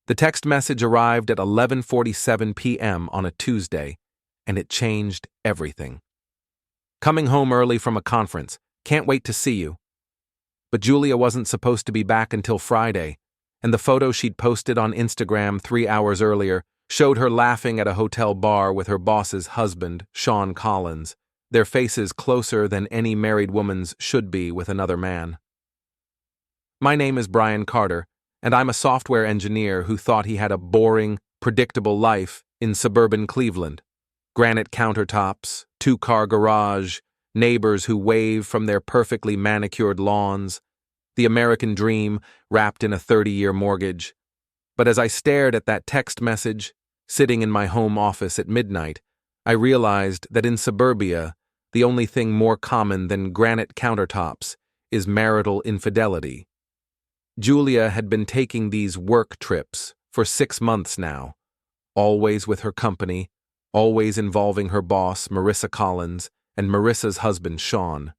The text message arrived at 11:47 p.m. on a Tuesday, and it changed everything. Coming home early from a conference. Can't wait to see you. But Julia wasn't supposed to be back until Friday, and the photo she'd posted on Instagram 3 hours earlier showed her laughing at a hotel bar with her boss's husband, Sean Collins, their faces closer than any married woman's should be with another man. My name is Brian Carter, and I'm a software engineer who thought he had a boring, predictable life in suburban Cleveland. Granite countertops, two-car garage, neighbors who wave from their perfectly manicured lawns, the American dream wrapped in a 30-year mortgage. But as I stared at that text message, sitting in my home office at midnight, I realized that in suburbia, the only thing more common than granite countertops is marital infidelity. Julia had been taking these work trips for 6 months now, always with her company, always involving her boss, Marissa Collins, and Marissa's husband, Sean.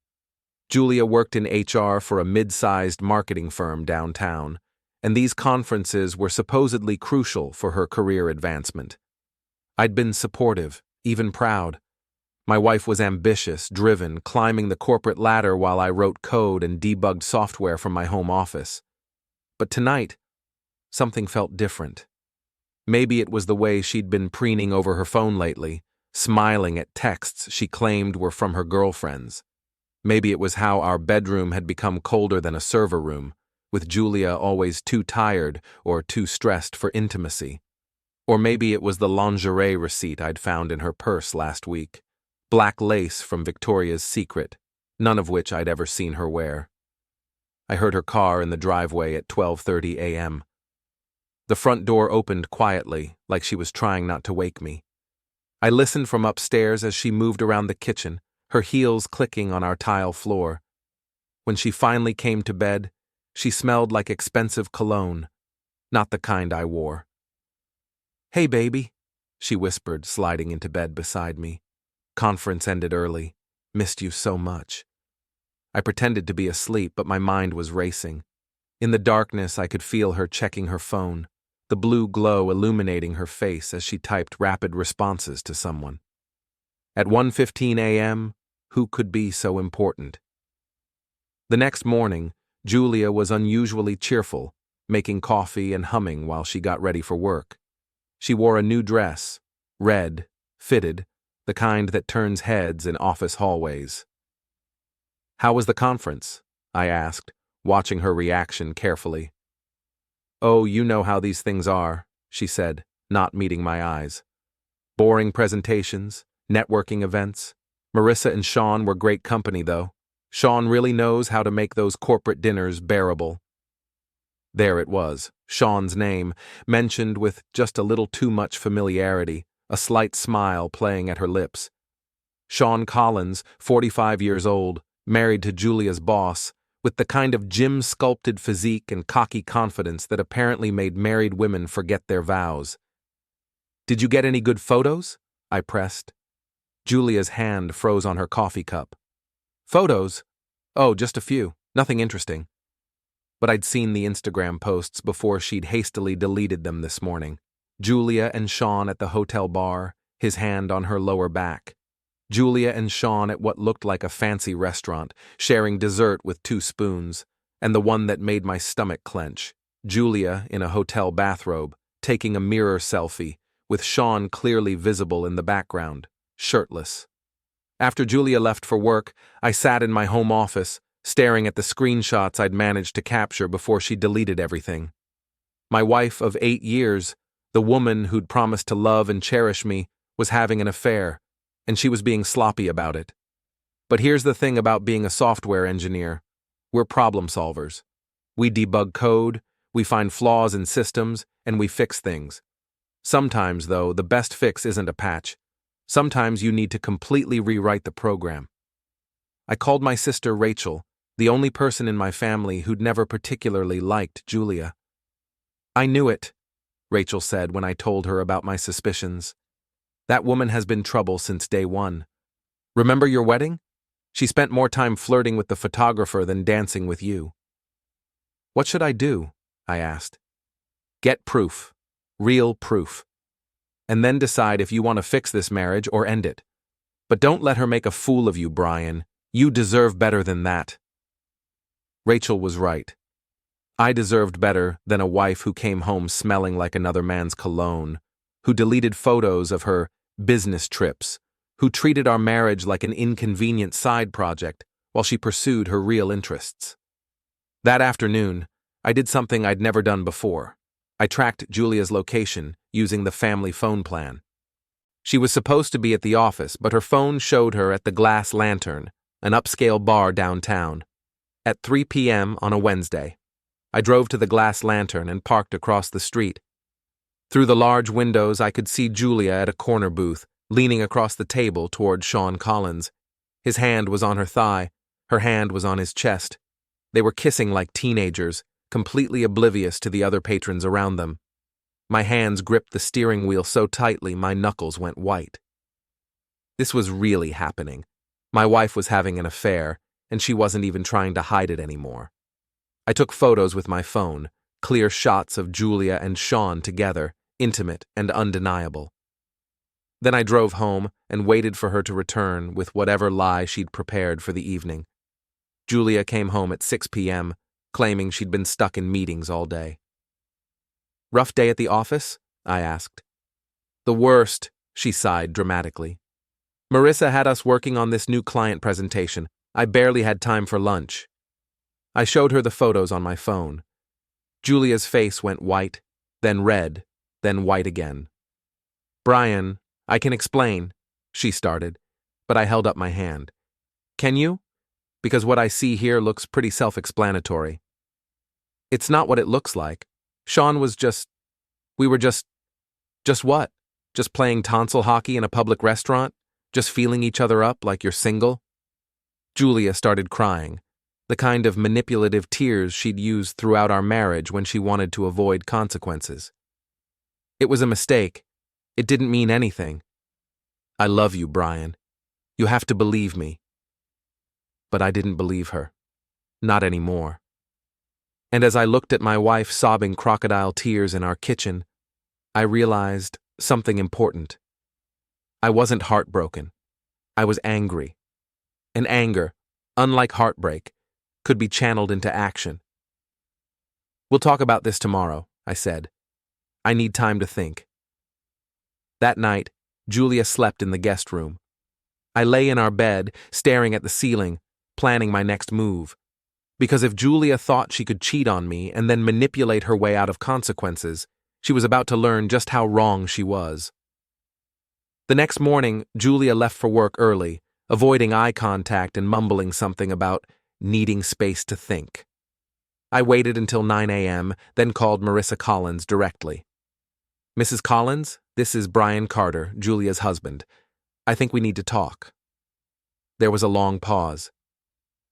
Julia worked in HR for a mid-sized marketing firm downtown, and these conferences were supposedly crucial for her career advancement. I'd been supportive, even proud. My wife was ambitious, driven, climbing the corporate ladder while I wrote code and debugged software from my home office. But tonight, something felt different. Maybe it was the way she'd been preening over her phone lately, smiling at texts she claimed were from her girlfriends. Maybe it was how our bedroom had become colder than a server room, with Julia always too tired or too stressed for intimacy. Or maybe it was the lingerie receipt I'd found in her purse last week, black lace from Victoria's Secret, none of which I'd ever seen her wear. I heard her car in the driveway at 12:30 a.m. The front door opened quietly, like she was trying not to wake me. I listened from upstairs as she moved around the kitchen, her heels clicking on our tile floor. When she finally came to bed, she smelled like expensive cologne, not the kind I wore. "Hey, baby," she whispered, sliding into bed beside me. "Conference ended early. Missed you so much." I pretended to be asleep, but my mind was racing. In the darkness, I could feel her checking her phone, the blue glow illuminating her face as she typed rapid responses to someone. At 1:15 a.m., who could be so important? The next morning, Julia was unusually cheerful, making coffee and humming while she got ready for work. She wore a new dress, red, fitted, the kind that turns heads in office hallways. "How was the conference?" I asked, watching her reaction carefully. "Oh, you know how these things are," she said, not meeting my eyes. "Boring presentations, networking events. Marissa and Sean were great company, though. Sean really knows how to make those corporate dinners bearable." There it was, Sean's name, mentioned with just a little too much familiarity, a slight smile playing at her lips. Sean Collins, 45 years old, married to Julia's boss, with the kind of gym-sculpted physique and cocky confidence that apparently made married women forget their vows. "Did you get any good photos?" I pressed. Julia's hand froze on her coffee cup. "Photos? Oh, just a few. Nothing interesting." But I'd seen the Instagram posts before she'd hastily deleted them this morning. Julia and Sean at the hotel bar, his hand on her lower back. Julia and Sean at what looked like a fancy restaurant, sharing dessert with 2 spoons, and the one that made my stomach clench. Julia in a hotel bathrobe, taking a mirror selfie, with Sean clearly visible in the background, shirtless. After Julia left for work, I sat in my home office, staring at the screenshots I'd managed to capture before she deleted everything. My wife of 8 years, the woman who'd promised to love and cherish me, was having an affair, and she was being sloppy about it. But here's the thing about being a software engineer. We're problem solvers. We debug code, we find flaws in systems, and we fix things. Sometimes, though, the best fix isn't a patch. Sometimes you need to completely rewrite the program. I called my sister Rachel, the only person in my family who'd never particularly liked Julia. "I knew it," Rachel said when I told her about my suspicions. "That woman has been trouble since day one. Remember your wedding? She spent more time flirting with the photographer than dancing with you." "What should I do?" I asked. "Get proof," Real proof. And then decide if you want to fix this marriage or end it. But don't let her make a fool of you, Brian. You deserve better than that. Rachel was right. I deserved better than a wife who came home smelling like another man's cologne, who deleted photos of her business trips, who treated our marriage like an inconvenient side project while she pursued her real interests. That afternoon, I did something I'd never done before. I tracked Julia's location using the family phone plan. She was supposed to be at the office, but her phone showed her at the Glass Lantern, an upscale bar downtown, at 3 p.m. on a Wednesday. I drove to the Glass Lantern and parked across the street. Through the large windows, I could see Julia at a corner booth, leaning across the table toward Sean Collins. His hand was on her thigh, her hand was on his chest. They were kissing like teenagers, completely oblivious to the other patrons around them. My hands gripped the steering wheel so tightly my knuckles went white. This was really happening. My wife was having an affair, and she wasn't even trying to hide it anymore. I took photos with my phone, clear shots of Julia and Sean together, intimate and undeniable. Then I drove home and waited for her to return with whatever lie she'd prepared for the evening. Julia came home at 6 p.m., claiming she'd been stuck in meetings all day. "Rough day at the office?" I asked. "The worst," she sighed dramatically. "Marissa had us working on this new client presentation. I barely had time for lunch." I showed her the photos on my phone. Julia's face went white, then red, then white again. "Brian, I can explain," she started, but I held up my hand. "Can you? Because what I see here looks pretty self-explanatory." "It's not what it looks like. Sean was we were just what? Just playing tonsil hockey in a public restaurant? Just feeling each other up like you're single?" Julia started crying, the kind of manipulative tears she'd used throughout our marriage when she wanted to avoid consequences. "It was a mistake. It didn't mean anything. I love you, Brian. You have to believe me." But I didn't believe her. Not anymore. And as I looked at my wife sobbing crocodile tears in our kitchen, I realized something important. I wasn't heartbroken. I was angry. And anger, unlike heartbreak, could be channeled into action. "We'll talk about this tomorrow," I said. "I need time to think." That night, Julia slept in the guest room. I lay in our bed, staring at the ceiling, planning my next move. Because if Julia thought she could cheat on me and then manipulate her way out of consequences, she was about to learn just how wrong she was. The next morning, Julia left for work early, avoiding eye contact and mumbling something about needing space to think. I waited until 9 a.m., then called Marissa Collins directly. "Mrs. Collins, this is Brian Carter, Julia's husband. I think we need to talk." There was a long pause.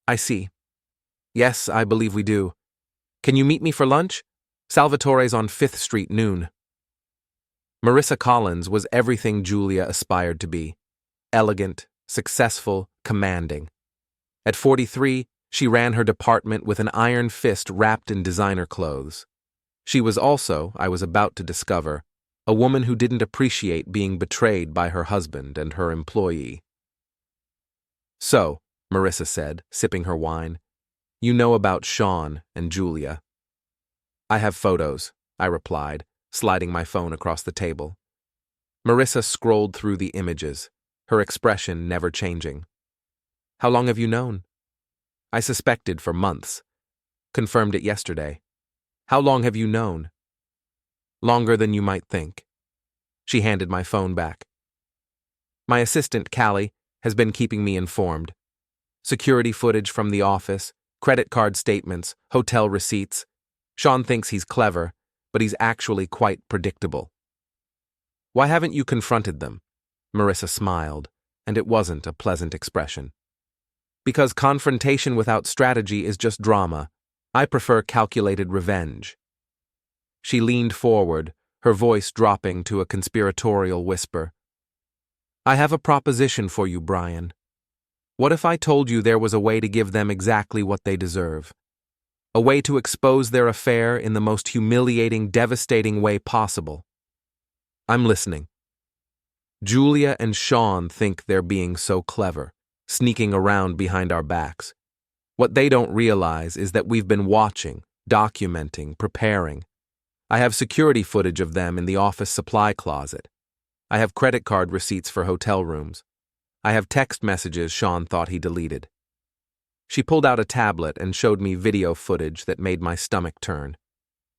"I see. Yes, I believe we do. Can you meet me for lunch? Salvatore's on 5th Street, noon." Marissa Collins was everything Julia aspired to be. Elegant, successful, commanding. At 43, she ran her department with an iron fist wrapped in designer clothes. She was also, I was about to discover, a woman who didn't appreciate being betrayed by her husband and her employee. "So," Marissa said, sipping her wine, "you know about Sean and Julia." "I have photos," I replied, sliding my phone across the table. Marissa scrolled through the images, her expression never changing. "How long have you known?" "I suspected for months. Confirmed it yesterday." "How long have you known?" "Longer than you might think." She handed my phone back. "My assistant, Callie, has been keeping me informed. Security footage from the office, credit card statements, hotel receipts. Sean thinks he's clever, but he's actually quite predictable." "Why haven't you confronted them?" Marissa smiled, and it wasn't a pleasant expression. "Because confrontation without strategy is just drama. I prefer calculated revenge." She leaned forward, her voice dropping to a conspiratorial whisper. "I have a proposition for you, Brian. What if I told you there was a way to give them exactly what they deserve? A way to expose their affair in the most humiliating, devastating way possible? I'm listening. Julia and Sean think they're being so clever, sneaking around behind our backs. What they don't realize is that we've been watching, documenting, preparing. I have security footage of them in the office supply closet. I have credit card receipts for hotel rooms. I have text messages Sean thought he deleted. She pulled out a tablet and showed me video footage that made my stomach turn.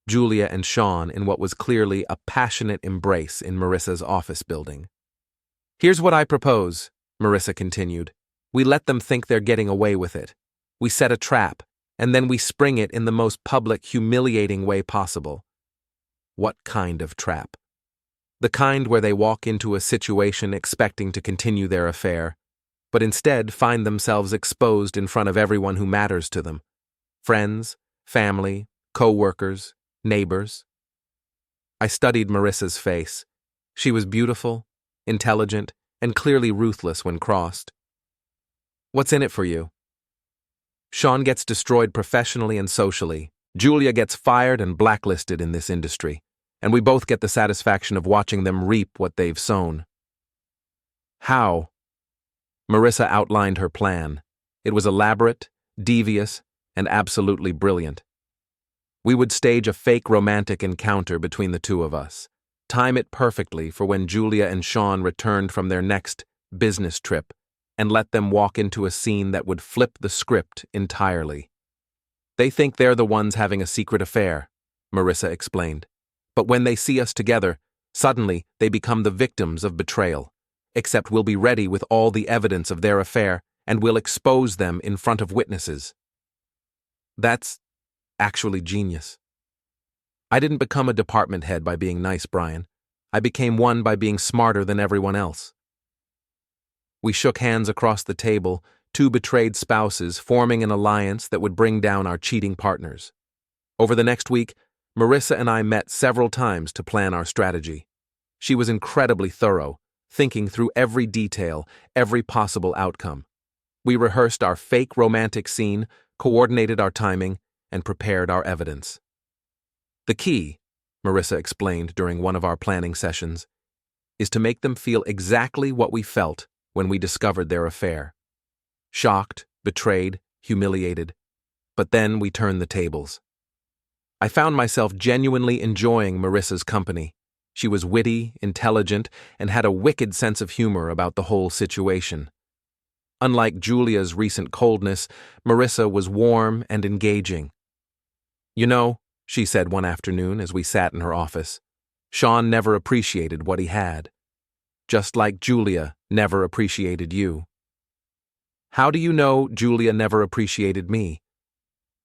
Julia and Sean in what was clearly a passionate embrace in Marissa's office building. Here's what I propose, Marissa continued. We let them think they're getting away with it. We set a trap, and then we spring it in the most public, humiliating way possible. What kind of trap? The kind where they walk into a situation expecting to continue their affair, but instead find themselves exposed in front of everyone who matters to them. Friends, family, co-workers, neighbors. I studied Marissa's face. She was beautiful, intelligent, and clearly ruthless when crossed. What's in it for you? Sean gets destroyed professionally and socially. Julia gets fired and blacklisted in this industry, and we both get the satisfaction of watching them reap what they've sown. How? Marissa outlined her plan. It was elaborate, devious, and absolutely brilliant. We would stage a fake romantic encounter between the two of us, time it perfectly for when Julia and Sean returned from their next business trip, and let them walk into a scene that would flip the script entirely. They think they're the ones having a secret affair, Marissa explained. But when they see us together, suddenly they become the victims of betrayal. Except we'll be ready with all the evidence of their affair, and we'll expose them in front of witnesses. That's actually genius. I didn't become a department head by being nice, Brian. I became one by being smarter than everyone else. We shook hands across the table, two betrayed spouses forming an alliance that would bring down our cheating partners. Over the next week, Marissa and I met several times to plan our strategy. She was incredibly thorough, thinking through every detail, every possible outcome. We rehearsed our fake romantic scene, coordinated our timing, and prepared our evidence. The key, Marissa explained during one of our planning sessions, is to make them feel exactly what we felt when we discovered their affair. Shocked, betrayed, humiliated. But then we turned the tables. I found myself genuinely enjoying Marissa's company. She was witty, intelligent, and had a wicked sense of humor about the whole situation. Unlike Julia's recent coldness, Marissa was warm and engaging. You know, she said one afternoon as we sat in her office, Sean never appreciated what he had. Just like Julia never appreciated you. How do you know Julia never appreciated me?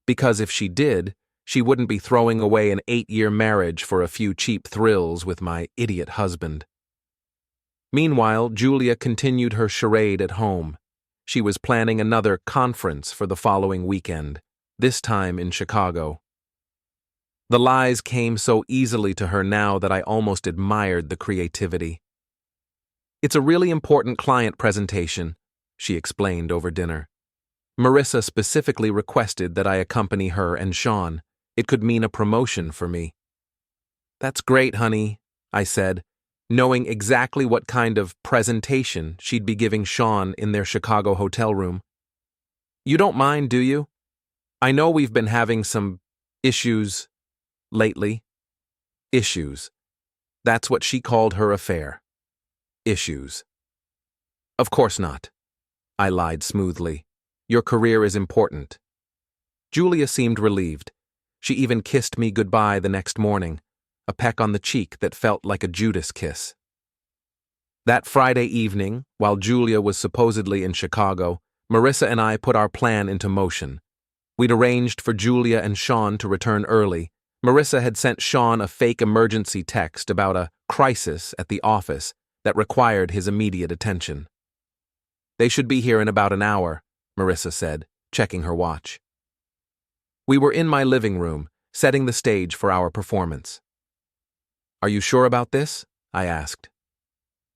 Because if she did, she wouldn't be throwing away an 8-year marriage for a few cheap thrills with my idiot husband. Meanwhile, Julia continued her charade at home. She was planning another conference for the following weekend, this time in Chicago. The lies came so easily to her now that I almost admired the creativity. It's a really important client presentation, she explained over dinner. Marissa specifically requested that I accompany her and Sean. It could mean a promotion for me. That's great, honey, I said, knowing exactly what kind of presentation she'd be giving Sean in their Chicago hotel room. You don't mind, do you? I know we've been having some issues lately. Issues. That's what she called her affair. Issues. Of course not. I lied smoothly. Your career is important. Julia seemed relieved. She even kissed me goodbye the next morning, a peck on the cheek that felt like a Judas kiss. That Friday evening, while Julia was supposedly in Chicago, Marissa and I put our plan into motion. We'd arranged for Julia and Sean to return early. Marissa had sent Sean a fake emergency text about a crisis at the office that required his immediate attention. They should be here in about an hour, Marissa said, checking her watch. We were in my living room, setting the stage for our performance. Are you sure about this? I asked.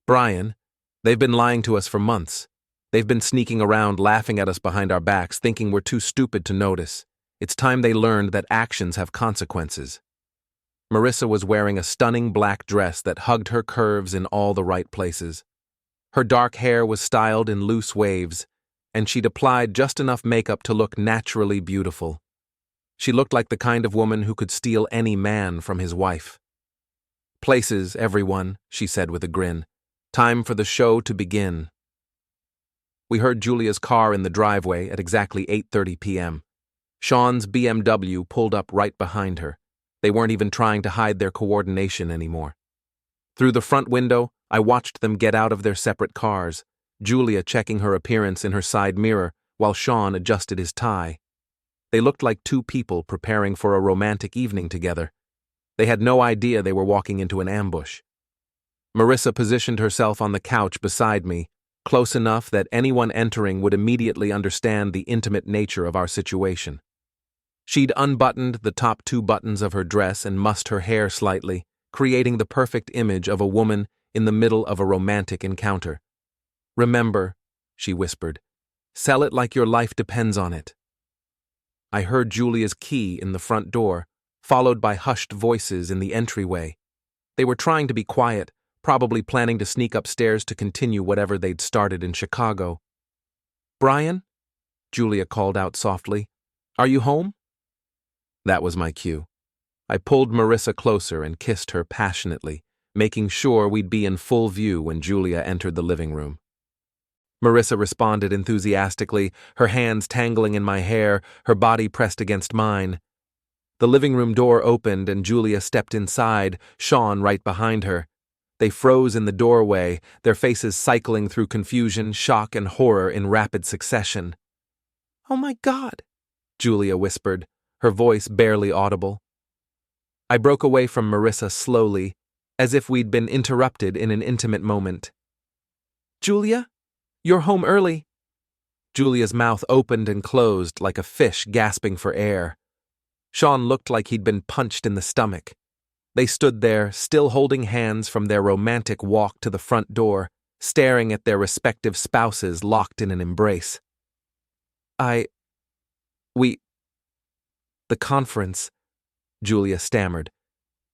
Brian, they've been lying to us for months. They've been sneaking around laughing at us behind our backs, thinking we're too stupid to notice. It's time they learned that actions have consequences. Marissa was wearing a stunning black dress that hugged her curves in all the right places. Her dark hair was styled in loose waves, and she'd applied just enough makeup to look naturally beautiful. She looked like the kind of woman who could steal any man from his wife. "Places, everyone," she said with a grin. "Time for the show to begin." We heard Julia's car in the driveway at exactly 8:30 p.m. Sean's BMW pulled up right behind her. They weren't even trying to hide their coordination anymore. Through the front window, I watched them get out of their separate cars, Julia checking her appearance in her side mirror while Sean adjusted his tie. They looked like two people preparing for a romantic evening together. They had no idea they were walking into an ambush. Marissa positioned herself on the couch beside me, close enough that anyone entering would immediately understand the intimate nature of our situation. She'd unbuttoned the top 2 buttons of her dress and mussed her hair slightly, creating the perfect image of a woman in the middle of a romantic encounter. "Remember," she whispered, "sell it like your life depends on it." I heard Julia's key in the front door, followed by hushed voices in the entryway. They were trying to be quiet, probably planning to sneak upstairs to continue whatever they'd started in Chicago. "Brian?" Julia called out softly. "Are you home?" That was my cue. I pulled Marissa closer and kissed her passionately, making sure we'd be in full view when Julia entered the living room. Marissa responded enthusiastically, her hands tangling in my hair, her body pressed against mine. The living room door opened and Julia stepped inside, Sean right behind her. They froze in the doorway, their faces cycling through confusion, shock, and horror in rapid succession. "Oh my God," Julia whispered, her voice barely audible. I broke away from Marissa slowly, as if we'd been interrupted in an intimate moment. "Julia? You're home early." Julia's mouth opened and closed like a fish gasping for air. Sean looked like he'd been punched in the stomach. They stood there, still holding hands from their romantic walk to the front door, staring at their respective spouses locked in an embrace. The conference," Julia stammered.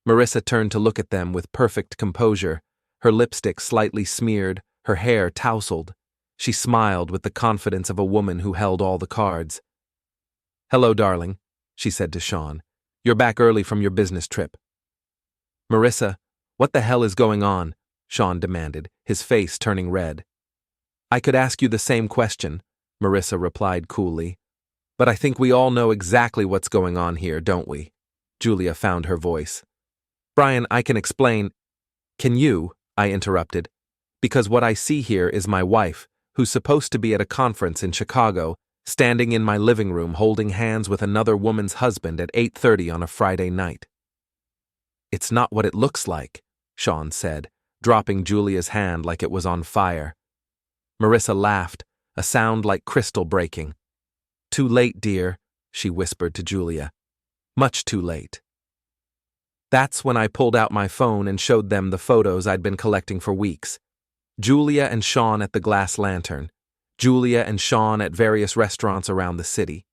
Marissa turned to look at them with perfect composure, her lipstick slightly smeared, her hair tousled. She smiled with the confidence of a woman who held all the cards. "Hello, darling," she said to Sean. "You're back early from your business trip." "Marissa, what the hell is going on?" Sean demanded, his face turning red. "I could ask you the same question," Marissa replied coolly. "But I think we all know exactly what's going on here, don't we?" Julia found her voice. "Brian, I can explain." "Can you?" I interrupted. "Because what I see here is my wife, who's supposed to be at a conference in Chicago, standing in my living room holding hands with another woman's husband at 8:30 on a Friday night." "It's not what it looks like," Sean said, dropping Julia's hand like it was on fire. Marissa laughed, a sound like crystal breaking. "Too late, dear," she whispered to Julia. "Much too late." That's when I pulled out my phone and showed them the photos I'd been collecting for weeks. Julia and Sean at the Glass Lantern. Julia and Sean at various restaurants around the city.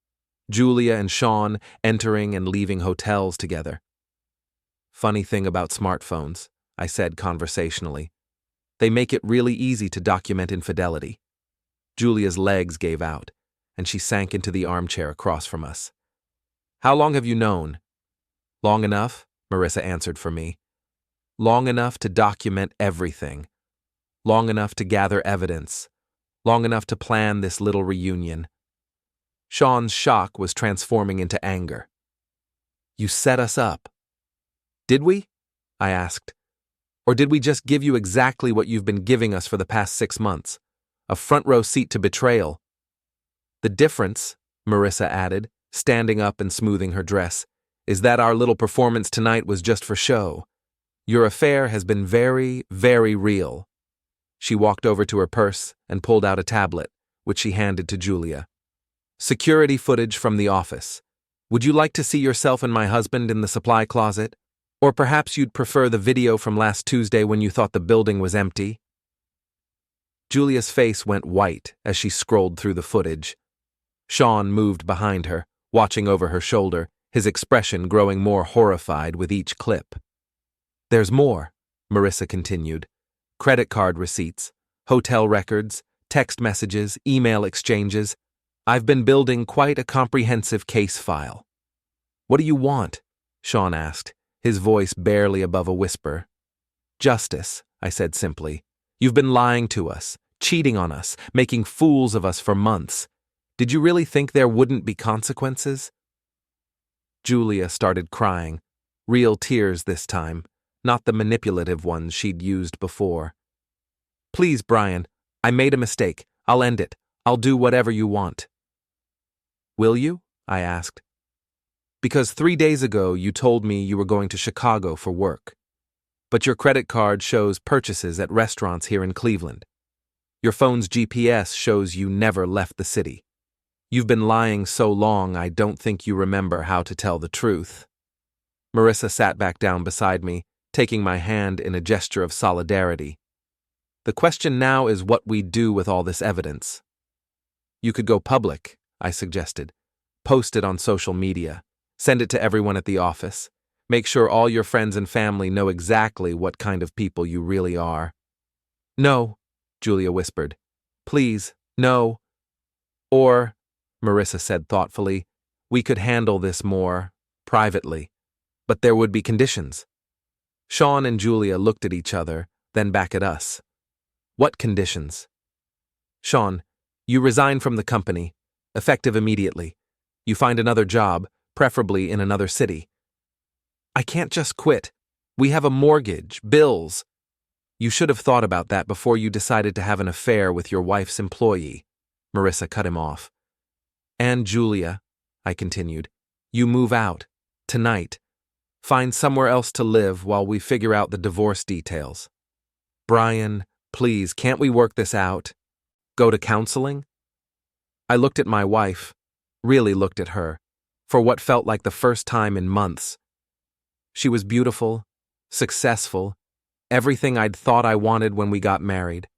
Julia and Sean entering and leaving hotels together. "Funny thing about smartphones," I said conversationally. "They make it really easy to document infidelity." Julia's legs gave out, and she sank into the armchair across from us. "How long have you known?" "Long enough," Marissa answered for me. "Long enough to document everything. Long enough to gather evidence. Long enough to plan this little reunion." Sean's shock was transforming into anger. "You set us up." "Did we?" I asked. "Or did we just give you exactly what you've been giving us for the past 6 months? A front-row seat to betrayal." "The difference," Marissa added, standing up and smoothing her dress, "is that our little performance tonight was just for show. Your affair has been very, very real." She walked over to her purse and pulled out a tablet, which she handed to Julia. "Security footage from the office. Would you like to see yourself and my husband in the supply closet? Or perhaps you'd prefer the video from last Tuesday when you thought the building was empty?" Julia's face went white as she scrolled through the footage. Sean moved behind her, watching over her shoulder, his expression growing more horrified with each clip. "There's more," Marissa continued. "Credit card receipts, hotel records, text messages, email exchanges. I've been building quite a comprehensive case file." "What do you want?" Sean asked, his voice barely above a whisper. "Justice," I said simply. "You've been lying to us, cheating on us, making fools of us for months. Did you really think there wouldn't be consequences?" Julia started crying, real tears this time, not the manipulative ones she'd used before. "Please, Brian, I made a mistake. I'll end it. I'll do whatever you want." "Will you?" I asked. "Because 3 days ago you told me you were going to Chicago for work. But your credit card shows purchases at restaurants here in Cleveland. Your phone's GPS shows you never left the city. You've been lying so long I don't think you remember how to tell the truth." Marissa sat back down beside me, taking my hand in a gesture of solidarity. "The question now is what we do with all this evidence." "You could go public," I suggested. "Post it on social media. Send it to everyone at the office. Make sure all your friends and family know exactly what kind of people you really are." "No," Julia whispered. "Please, no." "Or," Marissa said thoughtfully, "we could handle this more privately. But there would be conditions." Sean and Julia looked at each other, then back at us. "What conditions?" "Sean, you resign from the company, effective immediately. You find another job, preferably in another city." "I can't just quit. We have a mortgage, bills." "You should have thought about that before you decided to have an affair with your wife's employee," Marissa cut him off. "And Julia," I continued, "you move out, tonight. Find somewhere else to live while we figure out the divorce details." "Brian, please, can't we work this out? Go to counseling?" I looked at my wife, really looked at her, for what felt like the first time in months. She was beautiful, successful, everything I'd thought I wanted when we got married.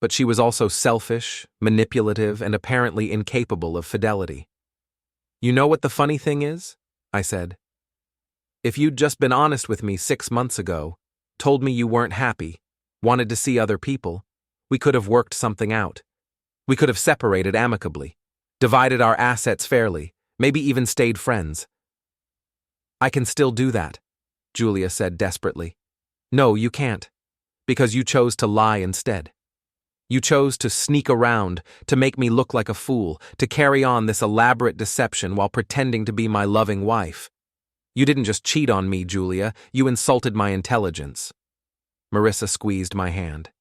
But she was also selfish, manipulative, and apparently incapable of fidelity. "You know what the funny thing is?" I said. "If you'd just been honest with me 6 months ago, told me you weren't happy, wanted to see other people, we could have worked something out. We could have separated amicably, divided our assets fairly, maybe even stayed friends." "I can still do that," Julia said desperately. "No, you can't, because you chose to lie instead. You chose to sneak around, to make me look like a fool, to carry on this elaborate deception while pretending to be my loving wife. You didn't just cheat on me, Julia, you insulted my intelligence." Marissa squeezed my hand.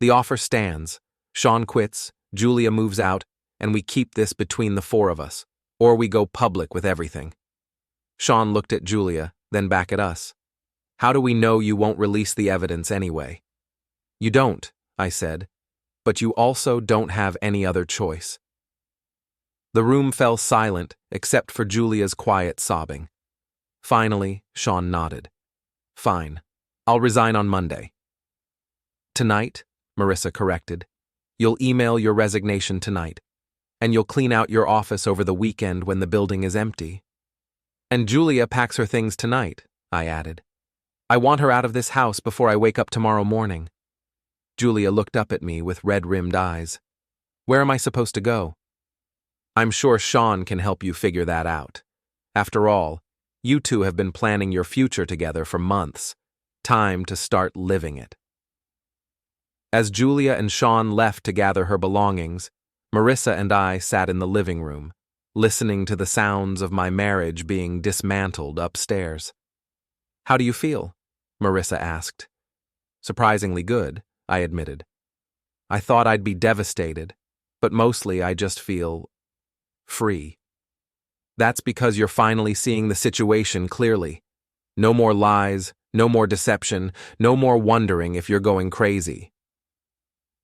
"The offer stands. Sean quits, Julia moves out, and we keep this between the 4 of us, or we go public with everything." Sean looked at Julia, then back at us. "How do we know you won't release the evidence anyway?" "You don't," I said, "but you also don't have any other choice." The room fell silent except for Julia's quiet sobbing. Finally, Sean nodded. "Fine. I'll resign on Monday." "Tonight," Marissa corrected. "You'll email your resignation tonight, and you'll clean out your office over the weekend when the building is empty." "And Julia packs her things tonight," I added. "I want her out of this house before I wake up tomorrow morning." Julia looked up at me with red-rimmed eyes. "Where am I supposed to go?" "I'm sure Sean can help you figure that out. After all, you two have been planning your future together for months. Time to start living it." As Julia and Sean left to gather her belongings, Marissa and I sat in the living room, listening to the sounds of my marriage being dismantled upstairs. "How do you feel?" Marissa asked. "Surprisingly good," I admitted. "I thought I'd be devastated, but mostly I just feel free." "That's because you're finally seeing the situation clearly. No more lies, no more deception, no more wondering if you're going crazy."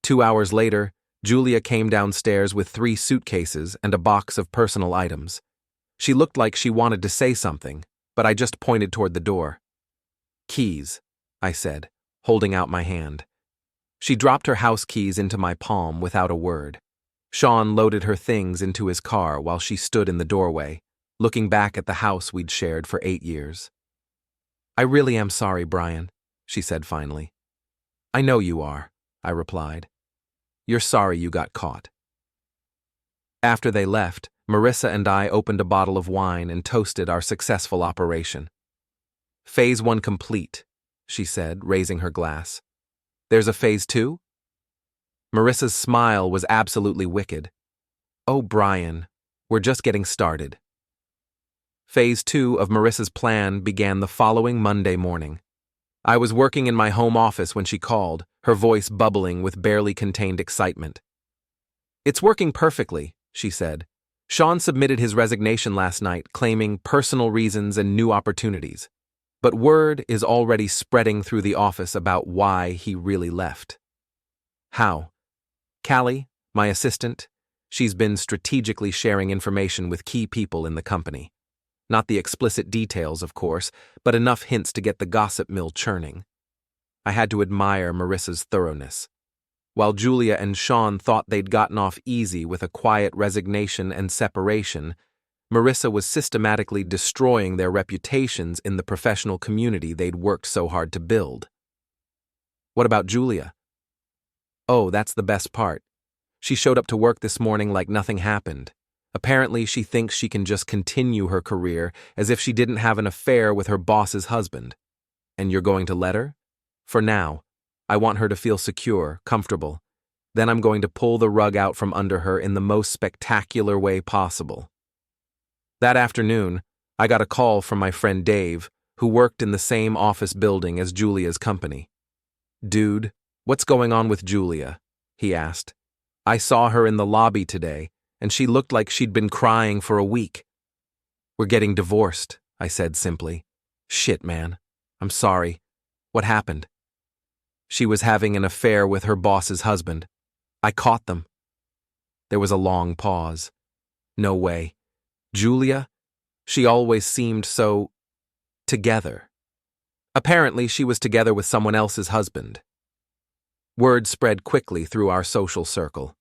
2 hours later, Julia came downstairs with 3 suitcases and a box of personal items. She looked like she wanted to say something, but I just pointed toward the door. "Keys," I said, holding out my hand. She dropped her house keys into my palm without a word. Sean loaded her things into his car while she stood in the doorway, looking back at the house we'd shared for 8 years. "I really am sorry, Brian," she said finally. "I know you are," I replied. "You're sorry you got caught." After they left, Marissa and I opened a bottle of wine and toasted our successful operation. "Phase 1 complete," she said, raising her glass. "There's a phase 2? Marissa's smile was absolutely wicked. "Oh, Brian, we're just getting started." Phase 2 of Marissa's plan began the following Monday morning. I was working in my home office when she called, her voice bubbling with barely contained excitement. "It's working perfectly," she said. "Sean submitted his resignation last night, claiming personal reasons and new opportunities. But word is already spreading through the office about why he really left." "How?" "Callie, my assistant, she's been strategically sharing information with key people in the company. Not the explicit details, of course, but enough hints to get the gossip mill churning." I had to admire Marissa's thoroughness. While Julia and Sean thought they'd gotten off easy with a quiet resignation and separation, Marissa was systematically destroying their reputations in the professional community they'd worked so hard to build. "What about Julia?" "Oh, that's the best part. She showed up to work this morning like nothing happened. Apparently, she thinks she can just continue her career as if she didn't have an affair with her boss's husband. And you're going to let her? For now. I want her to feel secure, comfortable. Then I'm going to pull the rug out from under her in the most spectacular way possible." That afternoon, I got a call from my friend Dave, who worked in the same office building as Julia's company. "Dude, what's going on with Julia?" he asked. "I saw her in the lobby today, and she looked like she'd been crying for a week." "We're getting divorced," I said simply. "Shit, man. I'm sorry. What happened?" "She was having an affair with her boss's husband. I caught them." There was a long pause. No way. Julia? She always seemed so together. Apparently, she was together with someone else's husband. Word spread quickly through our social circle.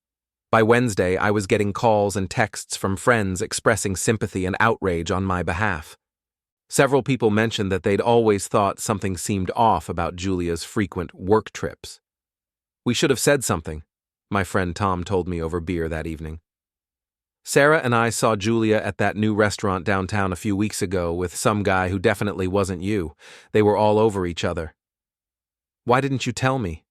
By Wednesday, I was getting calls and texts from friends expressing sympathy and outrage on my behalf. Several people mentioned that they'd always thought something seemed off about Julia's frequent work trips. "We should have said something," my friend Tom told me over beer that evening. "Sarah and I saw Julia at that new restaurant downtown a few weeks ago with some guy who definitely wasn't you. They were all over each other." "Why didn't you tell me?"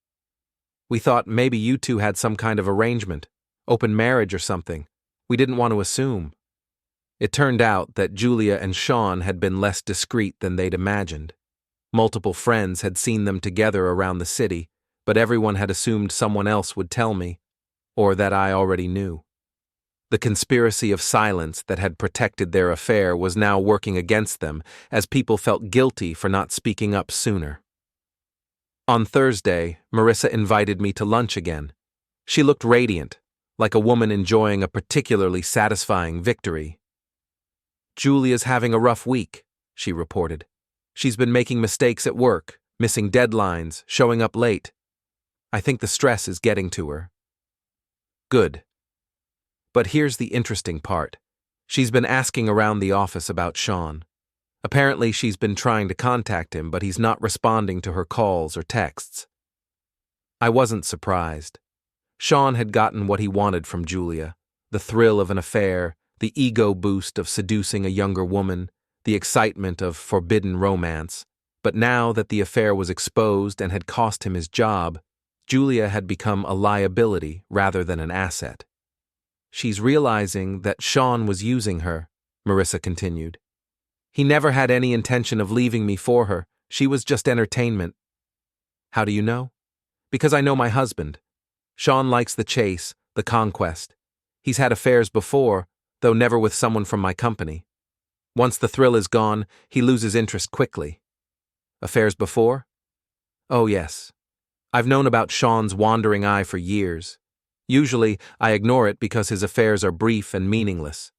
"We thought maybe you two had some kind of arrangement, open marriage or something. We didn't want to assume." It turned out that Julia and Sean had been less discreet than they'd imagined. Multiple friends had seen them together around the city, but everyone had assumed someone else would tell me, or that I already knew. The conspiracy of silence that had protected their affair was now working against them, as people felt guilty for not speaking up sooner. On Thursday, Marissa invited me to lunch again. She looked radiant, like a woman enjoying a particularly satisfying victory. "Julia's having a rough week," she reported. "She's been making mistakes at work, missing deadlines, showing up late. I think the stress is getting to her." Good. But here's the interesting part. She's been asking around the office about Sean. Apparently, she's been trying to contact him, but he's not responding to her calls or texts. I wasn't surprised. Sean had gotten what he wanted from Julia: the thrill of an affair, the ego boost of seducing a younger woman, the excitement of forbidden romance. But now that the affair was exposed and had cost him his job, Julia had become a liability rather than an asset. "She's realizing that Sean was using her," Marissa continued. "He never had any intention of leaving me for her. She was just entertainment." "How do you know?" "Because I know my husband. Sean likes the chase, the conquest. He's had affairs before, though never with someone from my company. Once the thrill is gone, he loses interest quickly." "Affairs before?" "Oh, yes. I've known about Sean's wandering eye for years. Usually, I ignore it because his affairs are brief and meaningless.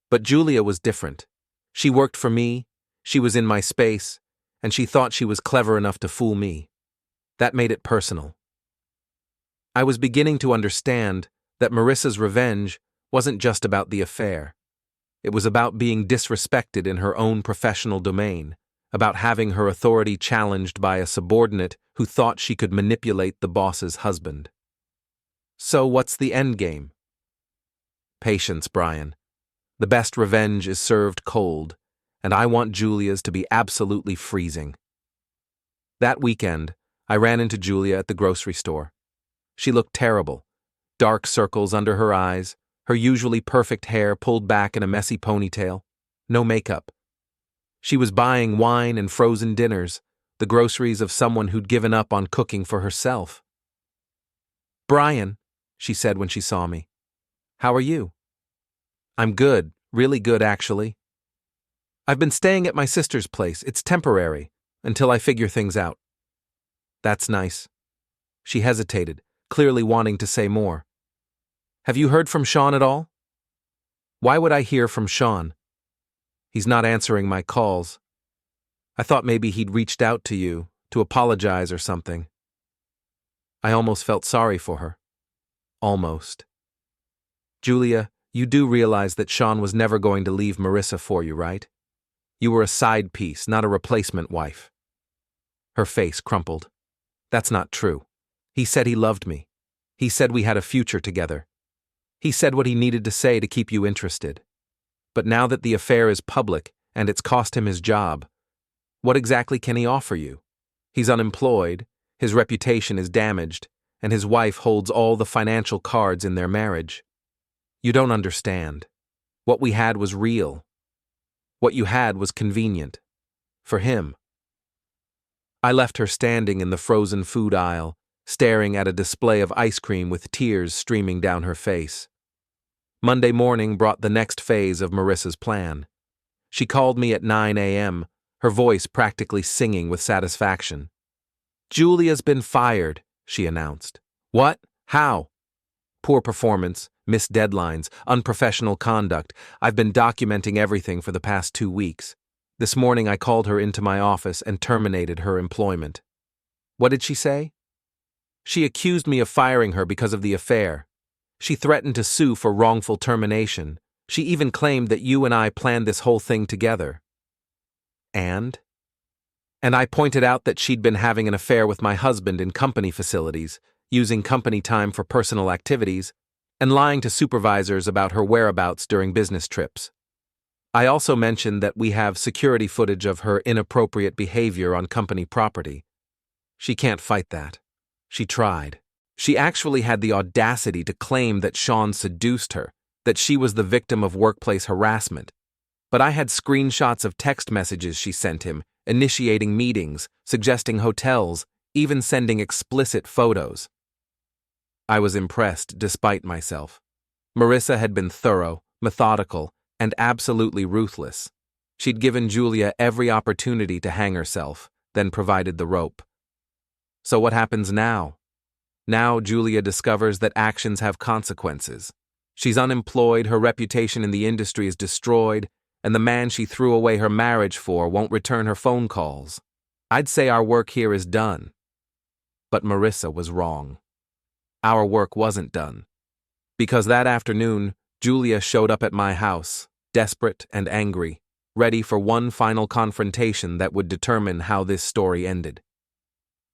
But Julia was different. She worked for me, she was in my space, and she thought she was clever enough to fool me. That made it personal." I was beginning to understand that Marissa's revenge wasn't just about the affair. It was about being disrespected in her own professional domain, about having her authority challenged by a subordinate who thought she could manipulate the boss's husband. So what's the endgame? Patience, Brian. The best revenge is served cold, and I want Julia's to be absolutely freezing. That weekend, I ran into Julia at the grocery store. She looked terrible. Dark circles under her eyes, her usually perfect hair pulled back in a messy ponytail, no makeup. She was buying wine and frozen dinners, the groceries of someone who'd given up on cooking for herself. "Brian," she said when she saw me. "How are you?" "I'm good, really good actually. I've been staying at my sister's place. It's temporary, until I figure things out." "That's nice." She hesitated, clearly wanting to say more. "Have you heard from Sean at all?" "Why would I hear from Sean? He's not answering my calls. I thought maybe he'd reached out to you, to apologize or something." I almost felt sorry for her. Almost. "Julia, you do realize that Sean was never going to leave Marissa for you, right? You were a side piece, not a replacement wife." Her face crumpled. "That's not true. He said he loved me. He said we had a future together. He said what he needed to say to keep you interested. But now that the affair is public and it's cost him his job, what exactly can he offer you? He's unemployed, his reputation is damaged, and his wife holds all the financial cards in their marriage. You don't understand. What we had was real. What you had was convenient. For him." I left her standing in the frozen food aisle, staring at a display of ice cream with tears streaming down her face. Monday morning brought the next phase of Marissa's plan. She called me at 9 a.m., her voice practically singing with satisfaction. "Julia's been fired," she announced. "What? How?" "Poor performance, missed deadlines, unprofessional conduct. I've been documenting everything for the past 2 weeks. This morning I called her into my office and terminated her employment." "What did she say?" "She accused me of firing her because of the affair. She threatened to sue for wrongful termination. She even claimed that you and I planned this whole thing together." And I pointed out that she'd been having an affair with my husband in company facilities, using company time for personal activities, and lying to supervisors about her whereabouts during business trips. I also mentioned that we have security footage of her inappropriate behavior on company property. She can't fight that. She tried. She actually had the audacity to claim that Sean seduced her, that she was the victim of workplace harassment. But I had screenshots of text messages she sent him, initiating meetings, suggesting hotels, even sending explicit photos. I was impressed despite myself. Marissa had been thorough, methodical, and absolutely ruthless. She'd given Julia every opportunity to hang herself, then provided the rope. So what happens now? Now Julia discovers that actions have consequences. She's unemployed, her reputation in the industry is destroyed, and the man she threw away her marriage for won't return her phone calls. I'd say our work here is done. But Marissa was wrong. Our work wasn't done. Because that afternoon, Julia showed up at my house, desperate and angry, ready for one final confrontation that would determine how this story ended.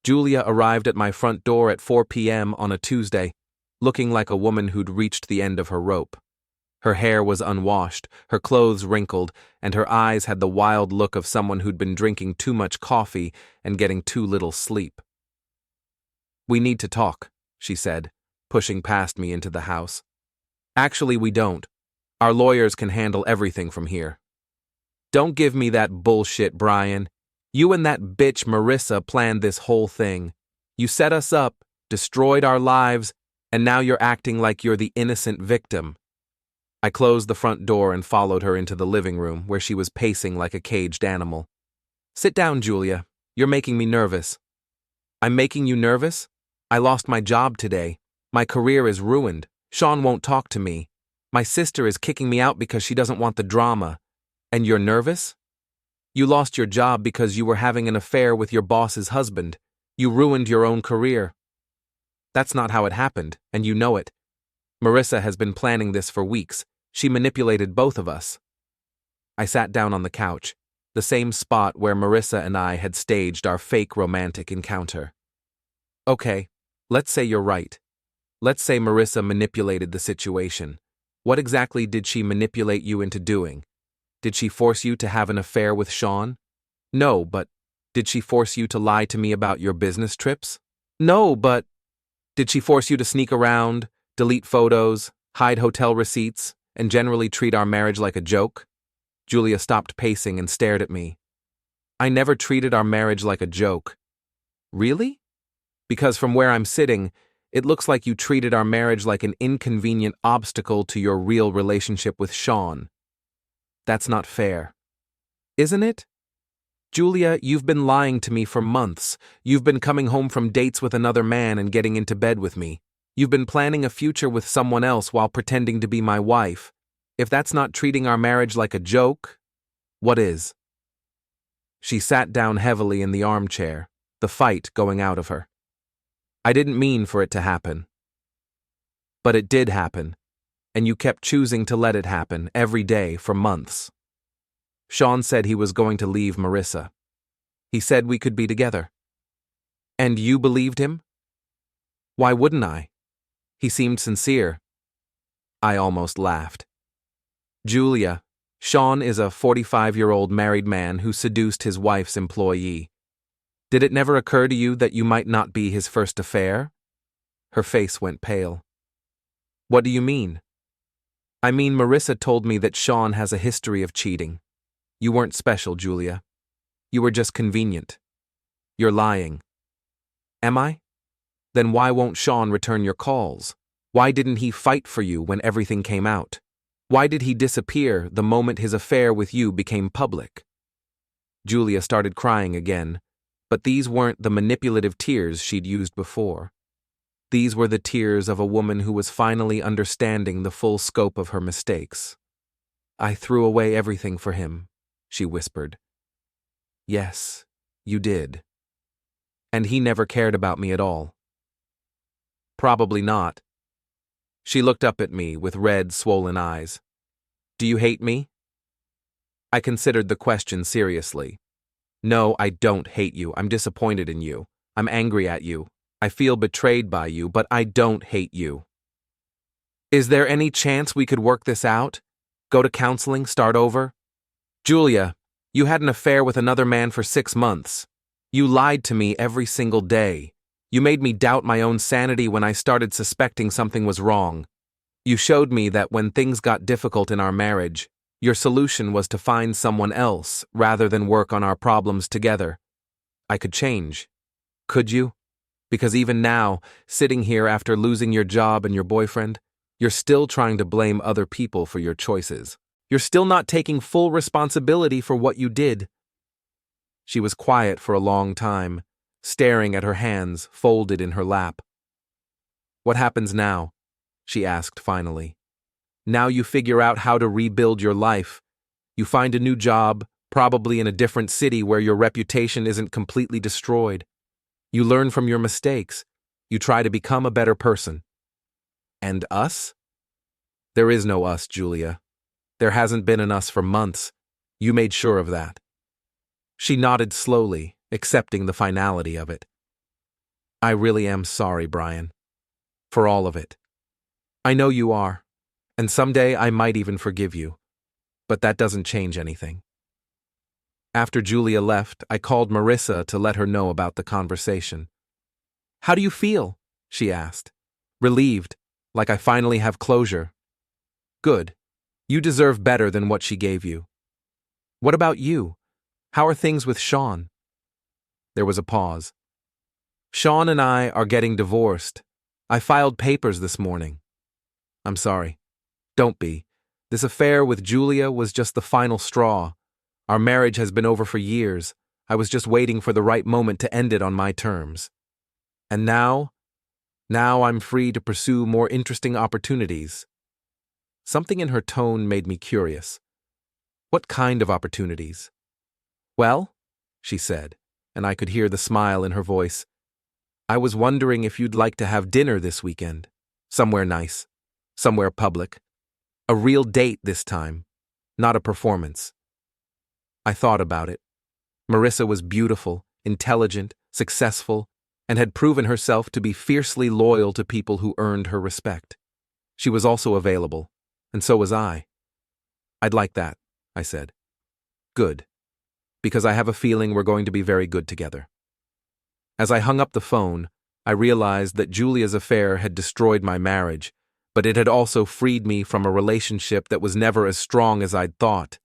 Julia arrived at my front door at 4 p.m. on a Tuesday, looking like a woman who'd reached the end of her rope. Her hair was unwashed, her clothes wrinkled, and her eyes had the wild look of someone who'd been drinking too much coffee and getting too little sleep. "We need to talk," she said, pushing past me into the house. "Actually, we don't. Our lawyers can handle everything from here." "Don't give me that bullshit, Brian. You and that bitch Marissa planned this whole thing. You set us up, destroyed our lives, and now you're acting like you're the innocent victim." I closed the front door and followed her into the living room, where she was pacing like a caged animal. "Sit down, Julia. You're making me nervous." "I'm making you nervous? I lost my job today. My career is ruined. Sean won't talk to me. My sister is kicking me out because she doesn't want the drama. And you're nervous? You lost your job because you were having an affair with your boss's husband. You ruined your own career." "That's not how it happened, and you know it. Marissa has been planning this for weeks. She manipulated both of us. I sat down on the couch, the same spot where Marissa and I had staged our fake romantic encounter. Okay, let's say you're right. Let's say Marissa manipulated the situation. What exactly did she manipulate you into doing? Did she force you to have an affair with Sean? No, but did she force you to lie to me about your business trips? No, but did she force you to sneak around, delete photos, hide hotel receipts, and generally treat our marriage like a joke? Julia stopped pacing and stared at me. I never treated our marriage like a joke. Really? Because from where I'm sitting, it looks like you treated our marriage like an inconvenient obstacle to your real relationship with Sean. That's not fair. Isn't it? Julia, you've been lying to me for months. You've been coming home from dates with another man and getting into bed with me. You've been planning a future with someone else while pretending to be my wife. If that's not treating our marriage like a joke, what is? She sat down heavily in the armchair, the fight going out of her. I didn't mean for it to happen. But it did happen, and you kept choosing to let it happen every day for months. Sean said he was going to leave Marissa. He said we could be together. And you believed him? Why wouldn't I? He seemed sincere. I almost laughed. Julia, Sean is a 45-year-old married man who seduced his wife's employee. Did it never occur to you that you might not be his first affair? Her face went pale. What do you mean? I mean, Marissa told me that Sean has a history of cheating. You weren't special, Julia. You were just convenient. You're lying. Am I? Then why won't Sean return your calls? Why didn't he fight for you when everything came out? Why did he disappear the moment his affair with you became public? Julia started crying again, but these weren't the manipulative tears she'd used before. These were the tears of a woman who was finally understanding the full scope of her mistakes. I threw away everything for him, she whispered. Yes, you did. And he never cared about me at all. Probably not. She looked up at me with red, swollen eyes. Do you hate me? I considered the question seriously. No, I don't hate you. I'm disappointed in you. I'm angry at you. I feel betrayed by you, but I don't hate you. Is there any chance we could work this out? Go to counseling, start over? Julia, you had an affair with another man for 6 months. You lied to me every single day. You made me doubt my own sanity when I started suspecting something was wrong. You showed me that when things got difficult in our marriage, your solution was to find someone else rather than work on our problems together. I could change. Could you? Because even now, sitting here after losing your job and your boyfriend, you're still trying to blame other people for your choices. You're still not taking full responsibility for what you did. She was quiet for a long time, staring at her hands folded in her lap. What happens now? She asked finally. Now you figure out how to rebuild your life. You find a new job, probably in a different city where your reputation isn't completely destroyed. You learn from your mistakes. You try to become a better person. And us? There is no us, Julia. There hasn't been an us for months. You made sure of that. She nodded slowly, accepting the finality of it. I really am sorry, Brian. For all of it. I know you are, and someday I might even forgive you. But that doesn't change anything. After Julia left, I called Marissa to let her know about the conversation. How do you feel? She asked. Relieved, like I finally have closure. Good. You deserve better than what she gave you. What about you? How are things with Sean? There was a pause. Sean and I are getting divorced. I filed papers this morning. I'm sorry. Don't be. This affair with Julia was just the final straw. Our marriage has been over for years. I was just waiting for the right moment to end it on my terms. And now I'm free to pursue more interesting opportunities. Something in her tone made me curious. What kind of opportunities? Well, she said, and I could hear the smile in her voice. I was wondering if you'd like to have dinner this weekend. Somewhere nice. Somewhere public. A real date this time. Not a performance. I thought about it. Marissa was beautiful, intelligent, successful, and had proven herself to be fiercely loyal to people who earned her respect. She was also available, and so was I. I'd like that, I said. Good. Because I have a feeling we're going to be very good together. As I hung up the phone, I realized that Julia's affair had destroyed my marriage, but it had also freed me from a relationship that was never as strong as I'd thought,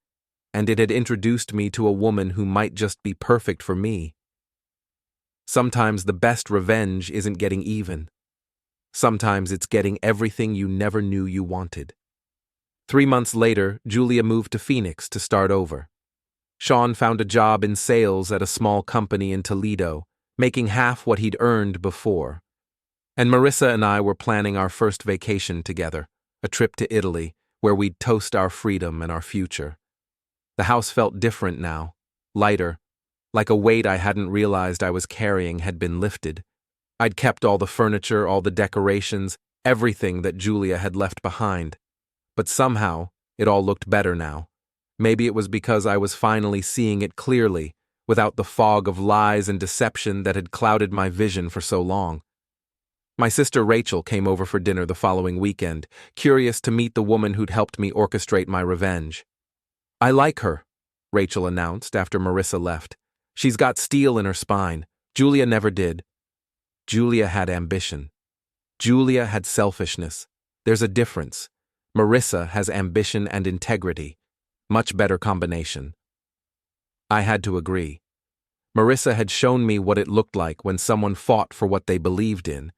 and it had introduced me to a woman who might just be perfect for me. Sometimes the best revenge isn't getting even. Sometimes it's getting everything you never knew you wanted. 3 months later, Julia moved to Phoenix to start over. Sean found a job in sales at a small company in Toledo, making half what he'd earned before. And Marissa and I were planning our first vacation together, a trip to Italy, where we'd toast our freedom and our future. The house felt different now, lighter, like a weight I hadn't realized I was carrying had been lifted. I'd kept all the furniture, all the decorations, everything that Julia had left behind. But somehow, it all looked better now. Maybe it was because I was finally seeing it clearly, without the fog of lies and deception that had clouded my vision for so long. My sister Rachel came over for dinner the following weekend, curious to meet the woman who'd helped me orchestrate my revenge. "I like her," Rachel announced after Marissa left. "She's got steel in her spine. Julia never did." Julia had ambition. Julia had selfishness. There's a difference. Marissa has ambition and integrity. Much better combination. I had to agree. Marissa had shown me what it looked like when someone fought for what they believed in,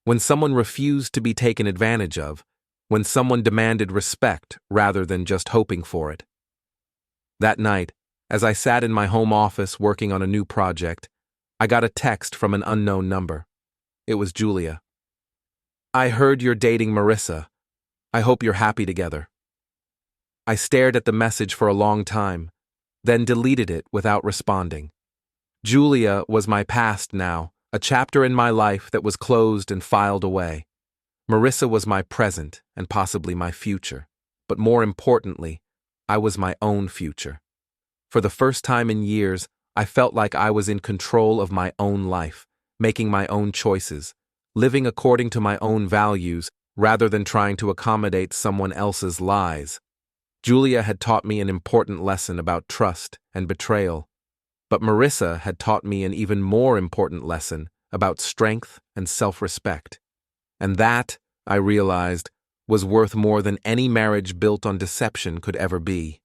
when someone refused to be taken advantage of, when someone demanded respect rather than just hoping for it. That night, as I sat in my home office working on a new project, I got a text from an unknown number. It was Julia. "I heard you're dating Marissa. I hope you're happy together." I stared at the message for a long time, then deleted it without responding. Julia was my past now, a chapter in my life that was closed and filed away. Marissa was my present and possibly my future, but more importantly, I was my own future. For the first time in years, I felt like I was in control of my own life, making my own choices, living according to my own values rather than trying to accommodate someone else's lies. Julia had taught me an important lesson about trust and betrayal, but Marissa had taught me an even more important lesson about strength and self-respect. And that, I realized, was worth more than any marriage built on deception could ever be.